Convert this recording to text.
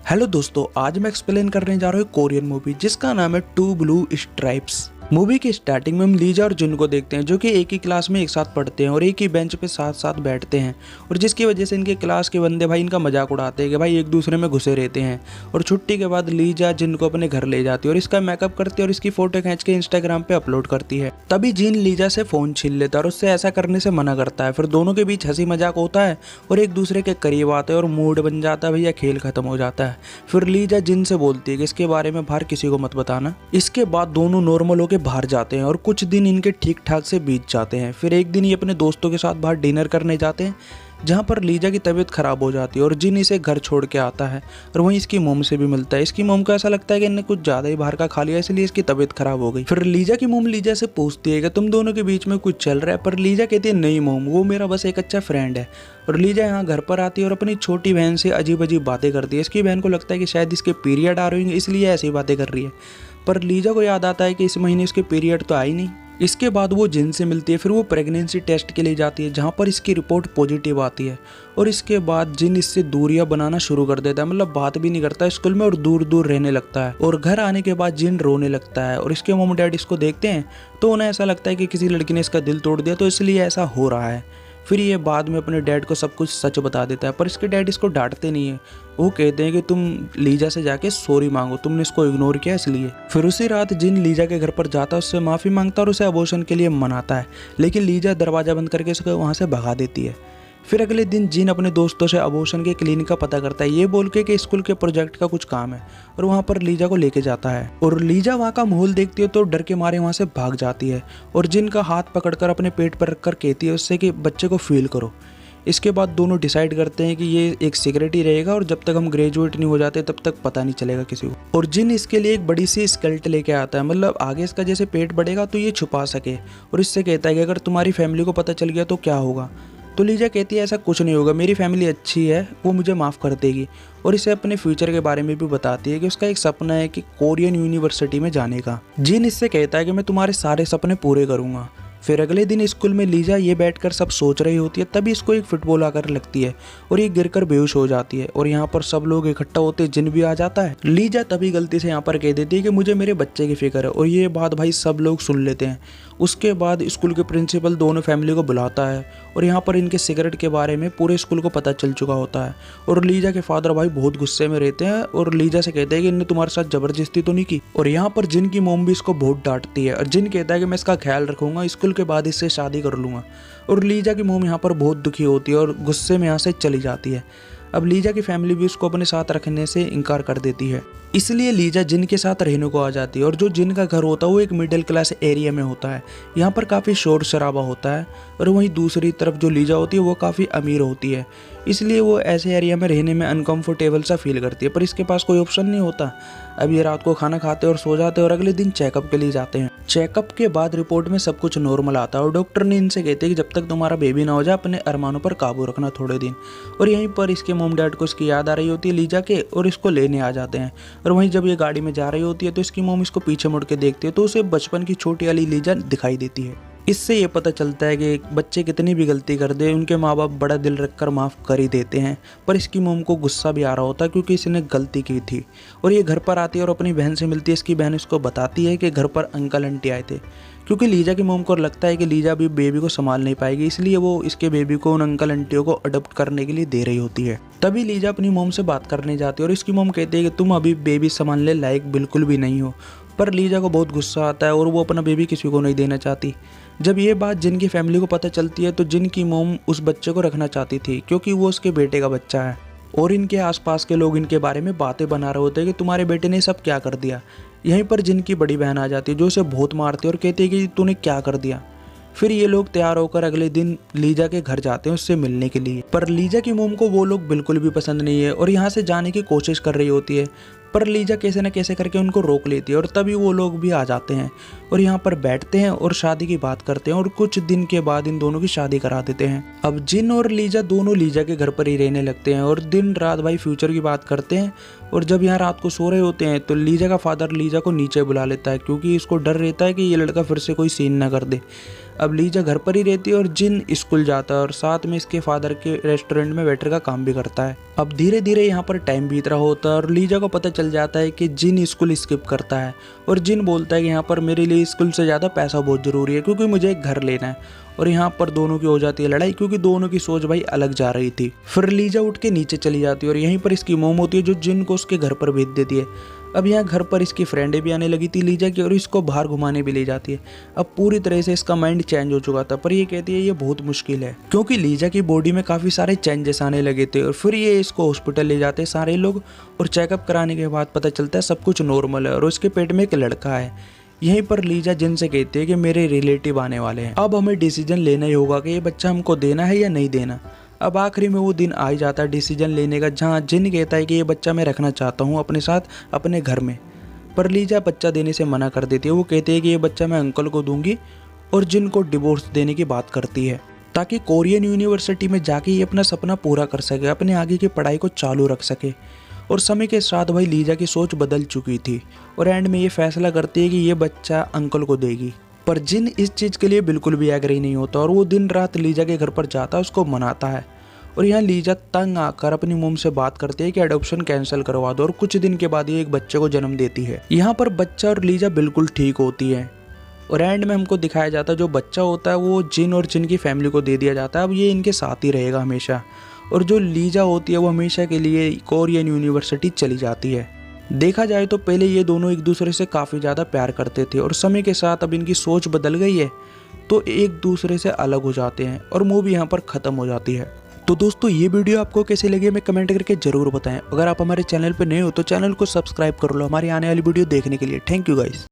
Hello दोस्तों, आज मैं एक्सप्लेन करने जा रहा हूँ कोरियन मूवी जिसका नाम है टू ब्लू स्ट्राइप्स। मूवी की स्टार्टिंग में हम लीजा और जुन को देखते हैं जो कि एक ही क्लास में एक साथ पढ़ते हैं और एक ही बेंच पे साथ साथ बैठते हैं और जिसकी वजह से इनके क्लास के बंदे भाई इनका मजाक उड़ाते हैं कि भाई एक दूसरे में घुसे रहते हैं। और छुट्टी के बाद लीजा जिन को अपने घर ले जाती है और इसका मेकअप करती है और इसकी फोटो खींच के इंस्टाग्राम पे अपलोड करती है। तभी जिन लीजा से फोन छीन लेता है और उससे ऐसा करने से मना करता है। फिर दोनों के बीच हंसी मजाक होता है और एक दूसरे के करीब आते हैं और मूड बन जाता है, भैया खेल खत्म हो जाता है। फिर लीजा जिन से बोलती है कि इसके बारे में बाहर किसी को मत बताना। इसके बाद दोनों नॉर्मल होकर बाहर जाते हैं और कुछ दिन इनके ठीक ठाक से बीत जाते हैं। फिर एक दिन ये अपने दोस्तों के साथ बाहर डिनर करने जाते हैं जहाँ पर लीजा की तबीयत खराब हो जाती है और जिन इसे घर छोड़ के आता है और वहीं इसकी मोम से भी मिलता है। इसकी मोम को ऐसा लगता है कि इन्हें कुछ ज़्यादा ही बाहर का खा लिया इसलिए इसकी तबीयत खराब हो गई। फिर लीजा की मोम लीजा से पूछती है कि तुम दोनों के बीच में कुछ चल रहा है, पर लीजा कहती है नहीं मोम, वो मेरा बस एक अच्छा फ्रेंड है। और लीजा यहाँ घर पर आती है और अपनी छोटी बहन से अजीब अजीब बातें करती है। इसकी बहन को लगता है कि शायद इसके पीरियड आ रहे होंगे इसलिए ऐसी बातें कर रही है, पर लीजा को याद आता है कि इस महीने इसके पीरियड तो आई नहीं। इसके बाद वो जिन से मिलती है। फिर वो प्रेगनेंसी टेस्ट के लिए जाती है जहाँ पर इसकी रिपोर्ट पॉजिटिव आती है और इसके बाद जिन इससे दूरियां बनाना शुरू कर देता है, मतलब बात भी नहीं करता स्कूल में और दूर दूर रहने लगता है। और घर आने के बाद जिन रोने लगता है और इसके मॉम डैड इसको देखते हैं तो उन्हें ऐसा लगता है कि किसी लड़की ने इसका दिल तोड़ दिया तो इसलिए ऐसा हो रहा है। फिर ये बाद में अपने डैड को सब कुछ सच बता देता है, पर इसके डैड इसको डांटते नहीं है। वो कहते हैं कि तुम लीजा से जाके सॉरी मांगो, तुमने इसको इग्नोर किया इसलिए। फिर उसी रात जिन लीजा के घर पर जाता है, उससे माफ़ी मांगता और उसे अबॉर्शन के लिए मनाता है, लेकिन लीजा दरवाज़ा बंद करके उसको वहाँ से भगा देती है। फिर अगले दिन जिन अपने दोस्तों से अबॉर्शन के क्लिनिक का पता करता है, ये बोल के कि स्कूल के प्रोजेक्ट का कुछ काम है, और वहाँ पर लीजा को लेके जाता है। और लीजा वहाँ का माहौल देखती है तो डर के मारे वहाँ से भाग जाती है और जिन का हाथ पकड़कर अपने पेट पर रखकर कहती है उससे कि बच्चे को फील करो। इसके बाद दोनों डिसाइड करते हैं कि ये एक सिगरेट ही रहेगा और जब तक हम ग्रेजुएट नहीं हो जाते तब तक पता नहीं चलेगा किसी को। और जिन इसके लिए एक बड़ी सी स्केल्ट लेके आता है, मतलब आगे इसका जैसे पेट बढ़ेगा तो ये छुपा सके, और इससे कहता है कि अगर तुम्हारी फैमिली को पता चल गया तो क्या होगा। तो लीजा कहती है ऐसा कुछ नहीं होगा, मेरी फैमिली अच्छी है, वो मुझे माफ़ कर देगी। और इसे अपने फ्यूचर के बारे में भी बताती है कि उसका एक सपना है कि कोरियन यूनिवर्सिटी में जाने का। जिन इससे कहता है कि मैं तुम्हारे सारे सपने पूरे करूँगा। फिर अगले दिन स्कूल में लीजा ये बैठकर सब सोच रही होती है, तभी इसको एक फुटबॉल आकर लगती है और ये गिरकर बेहोश हो जाती है। और यहाँ पर सब लोग इकट्ठा होते हैं, जिन भी आ जाता है। लीजा तभी गलती से यहाँ पर कह देती है कि मुझे मेरे बच्चे की फिक्र है, और ये बात भाई सब लोग सुन लेते हैं। उसके बाद स्कूल के प्रिंसिपल दोनों फैमिली को बुलाता है और यहाँ पर इनके सिगरेट के बारे में पूरे स्कूल को पता चल चुका होता है। और लीजा के फादर भाई बहुत गुस्से में रहते हैं और लीजा से कहते हैं कि इन्हें तुम्हारे साथ जबरदस्ती तो नहीं की। और यहाँ पर जिन की मोम भी इसको बहुत डांटती है और जिन कहता है कि मैं इसका ख्याल रखूंगा, स्कूल के बाद इससे शादी कर लूँगा। और लीजा की मोम यहाँ पर बहुत दुखी होती है और गुस्से में यहाँ से चली जाती है। अब लीजा की फैमिली भी उसको अपने साथ रखने से इनकार कर देती है, इसलिए लीजा जिन के साथ रहने को आ जाती है। और जो जिन का घर होता है वो एक मिडिल क्लास एरिया में होता है, यहाँ पर काफ़ी शोर शराबा होता है। और वहीं दूसरी तरफ जो लीजा होती है वो काफ़ी अमीर होती है, इसलिए वो ऐसे एरिया में रहने में अनकंफर्टेबल सा फील करती है, पर इसके पास कोई ऑप्शन नहीं होता। अब ये रात को खाना खाते और सो जाते और अगले दिन चेकअप के लिए जाते हैं। चेकअप के बाद रिपोर्ट में सब कुछ नॉर्मल आता है और डॉक्टर ने इनसे कहते हैं कि जब तक तुम्हारा बेबी ना हो जाए अपने अरमानों पर काबू रखना थोड़े दिन। और यहीं पर इसके मॉम डैड को इसकी याद आ रही होती है लीजा के, और इसको लेने आ जाते हैं। और वहीं जब ये गाड़ी में जा रही होती है तो इसकी मॉम इसको पीछे मुड़ के देखती है तो उसे बचपन की छोटी वाली लीजा दिखाई देती है। इससे ये पता चलता है कि बच्चे कितनी भी गलती कर दे उनके माँ बाप बड़ा दिल रखकर माफ़ कर ही देते हैं। पर इसकी मोम को गुस्सा भी आ रहा होता है क्योंकि इसने गलती की थी। और ये घर पर आती है और अपनी बहन से मिलती है। इसकी बहन इसको बताती है कि घर पर अंकल आंटी आए थे, क्योंकि लीजा की मोम को लगता है कि लीजा भी बेबी को संभाल नहीं पाएगी, इसलिए वो इसके बेबी को उन अंकल आंटियों को अडॉप्ट करने के लिए दे रही होती है। तभी लीजा अपनी मोम से बात करने जाती है और इसकी मोम कहती है कि तुम अभी बेबी संभालने लायक बिल्कुल भी नहीं हो। पर लीजा को बहुत गुस्सा आता है और वो अपना बेबी किसी को नहीं देना चाहती। जब ये बात जिन की फैमिली को पता चलती है तो जिन की मोम उस बच्चे को रखना चाहती थी क्योंकि वो उसके बेटे का बच्चा है। और इनके आसपास के लोग इनके बारे में बातें बना रहे होते हैं कि तुम्हारे बेटे ने सब क्या कर दिया। यहीं पर जिन की बड़ी बहन आ जाती है जो उसे बहुत मारती है और कहती है कि तूने क्या कर दिया। फिर ये लोग तैयार होकर अगले दिन लीजा के घर जाते हैं उससे मिलने के लिए, पर लीजा की मोम को वो लोग बिल्कुल भी पसंद नहीं है और यहाँ से जाने की कोशिश कर रही होती है। पर लीजा कैसे न कैसे करके उनको रोक लेती है और तभी वो लोग भी आ जाते हैं और यहाँ पर बैठते हैं और शादी की बात करते हैं और कुछ दिन के बाद इन दोनों की शादी करा देते हैं। अब जिन और लीजा दोनों लीजा के घर पर ही रहने लगते हैं और दिन रात भाई फ्यूचर की बात करते हैं। और जब यहाँ रात को सो रहे होते हैं तो लीजा का फादर लीजा को नीचे बुला लेता है क्योंकि इसको डर रहता है कि ये लड़का फिर से कोई सीन ना कर दे। अब लीजा घर पर ही रहती है और जिन स्कूल जाता है और साथ में इसके फादर के रेस्टोरेंट में वेटर का काम भी करता है। अब धीरे धीरे यहाँ पर टाइम बीत रहा होता है और लीजा को पता चल जाता है कि जिन स्कूल स्किप करता है और जिन बोलता है कि यहाँ पर मेरे लिए स्कूल से ज़्यादा पैसा बहुत ज़रूरी है क्योंकि मुझे एक घर लेना है। और यहाँ पर दोनों की हो जाती है लड़ाई क्योंकि दोनों की सोच भाई अलग जा रही थी। फिर लीजा उठ के नीचे चली जाती है और यहीं पर इसकी मोम होती है जो जिन को उसके घर पर भेज देती है। अब यहाँ घर पर इसकी फ्रेंडें भी आने लगी थी लीजा की और इसको बाहर घुमाने भी ले जाती है। अब पूरी तरह से इसका माइंड चेंज हो चुका था, पर ये कहती है ये बहुत मुश्किल है क्योंकि लीजा की बॉडी में काफ़ी सारे चेंजेस आने लगे थे। और फिर ये इसको हॉस्पिटल ले जाते हैं सारे लोग और चेकअप कराने के बाद पता चलता है सब कुछ नॉर्मल है और उसके पेट में एक लड़का है। यहीं पर लीजा जिन से कहती है कि मेरे रिलेटिव आने वाले हैं, अब हमें डिसीजन लेना ही होगा कि ये बच्चा हमको देना है या नहीं देना। अब आखिरी में वो दिन आ ही जाता है डिसीजन लेने का, जहाँ जिन कहता है कि ये बच्चा मैं रखना चाहता हूँ अपने साथ अपने घर में, पर लीजा बच्चा देने से मना कर देती है। वो कहती है कि ये बच्चा मैं अंकल को दूंगी और जिन को डिवोर्स देने की बात करती है ताकि कोरियन यूनिवर्सिटी में जाके ये अपना सपना पूरा कर सके, अपने आगे की पढ़ाई को चालू रख सके। और समय के साथ भाई लीजा की सोच बदल चुकी थी और एंड में ये फैसला करती है कि ये बच्चा अंकल को देगी। पर जिन इस चीज़ के लिए बिल्कुल भी एग्री नहीं होता और वो दिन रात लीजा के घर पर जाता है, उसको मनाता है। और यहाँ लीजा तंग आकर अपनी मोम से बात करती है कि एडॉप्शन कैंसिल करवा दो और कुछ दिन के बाद ये एक बच्चे को जन्म देती है। यहाँ पर बच्चा और लीजा बिल्कुल ठीक होती है और एंड में हमको दिखाया जाता है जो बच्चा होता है वो जिन और जिन की फैमिली को दे दिया जाता है। अब ये इनके साथ ही रहेगा हमेशा और जो लीजा होती है वो हमेशा के लिए कोरियन यूनिवर्सिटी चली जाती है। देखा जाए तो पहले ये दोनों एक दूसरे से काफ़ी ज़्यादा प्यार करते थे और समय के साथ अब इनकी सोच बदल गई है तो एक दूसरे से अलग हो जाते हैं और मूवी यहाँ पर ख़त्म हो जाती है। तो दोस्तों ये वीडियो आपको कैसी लगी हमें कमेंट करके ज़रूर बताएं। अगर आप हमारे चैनल पर नए हो तो चैनल को सब्सक्राइब कर लो हमारी आने वाली वीडियो देखने के लिए। Thank you guys.